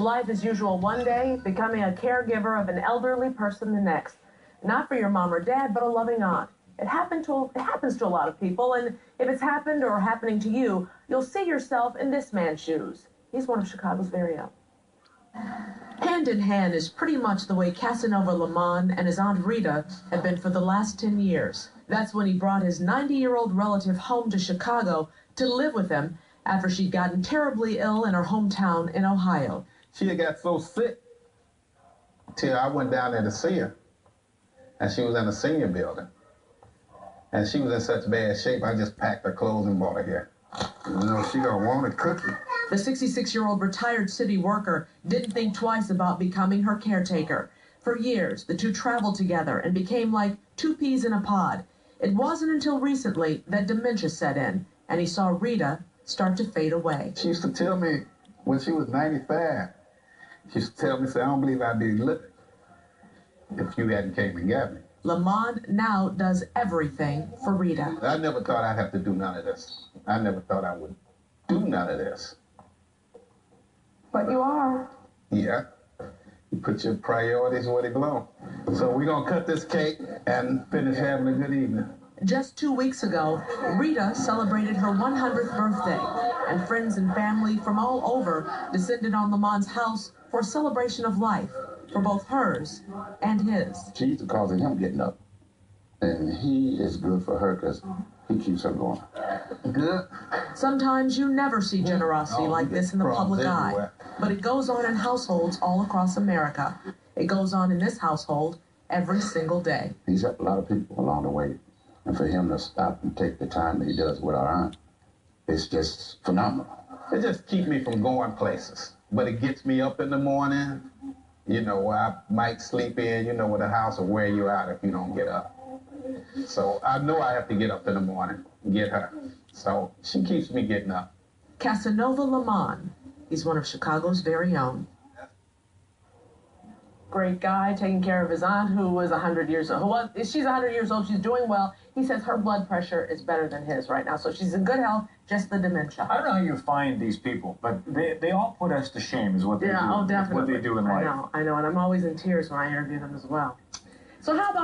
life as usual one day, becoming a caregiver of an elderly person the next. Not for your mom or dad, but a loving aunt. It happens to a lot of people, and if it's happened or happening to you, you'll see yourself in this man's shoes. He's one of Chicago's very own. Hand in hand is pretty much the way Casanova Lamont and his Aunt Rita have been for the last 10 years. That's when he brought his 90-year-old relative home to Chicago to live with him after she'd gotten terribly ill in her hometown in Ohio. She had got so sick till I went down there to see her, and she was in a senior building. And she was in such bad shape, I just packed her clothes and brought her here. You know, she gonna want a cookie. The 66-year-old retired city worker didn't think twice about becoming her caretaker. For years, the two traveled together and became like two peas in a pod. It wasn't until recently that dementia set in, and he saw Rita start to fade away. She used to tell me when she was 95, she used to tell me, say, I don't believe I'd be living if you hadn't came and got me. Lamont now does everything for Rita. I never thought I'd have to do none of this. I never thought I would do none of this. But you are. Yeah. You put your priorities where they belong. So we're going to cut this cake and finish having a good evening. Just 2 weeks ago, Rita celebrated her 100th birthday, and friends and family from all over descended on Lamont's house for a celebration of life, for both hers and his. She's the cause of him getting up, and he is good for her because he keeps her going. Good. Sometimes you never see generosity like this in the public eye, but it goes on in households all across America. It goes on in this household every single day. He's helped a lot of people along the way, and for him to stop and take the time that he does with our aunt, it's just phenomenal. It just keeps me from going places, but it gets me up in the morning. You know, I might sleep in, you know, with the house will wear you out if you don't get up. So I know I have to get up in the morning, get her. So she keeps me getting up. Casanova Lamont, he's one of Chicago's very own. Great guy, taking care of his aunt who was 100 years old. She's 100 years old, she's doing well. He says her blood pressure is better than his right now, so she's in good health, just the dementia. I don't know how you find these people, but they all put us to shame is what they do. Oh, definitely. What they do in life. I know, and I'm always in tears when I interview them as well. So how about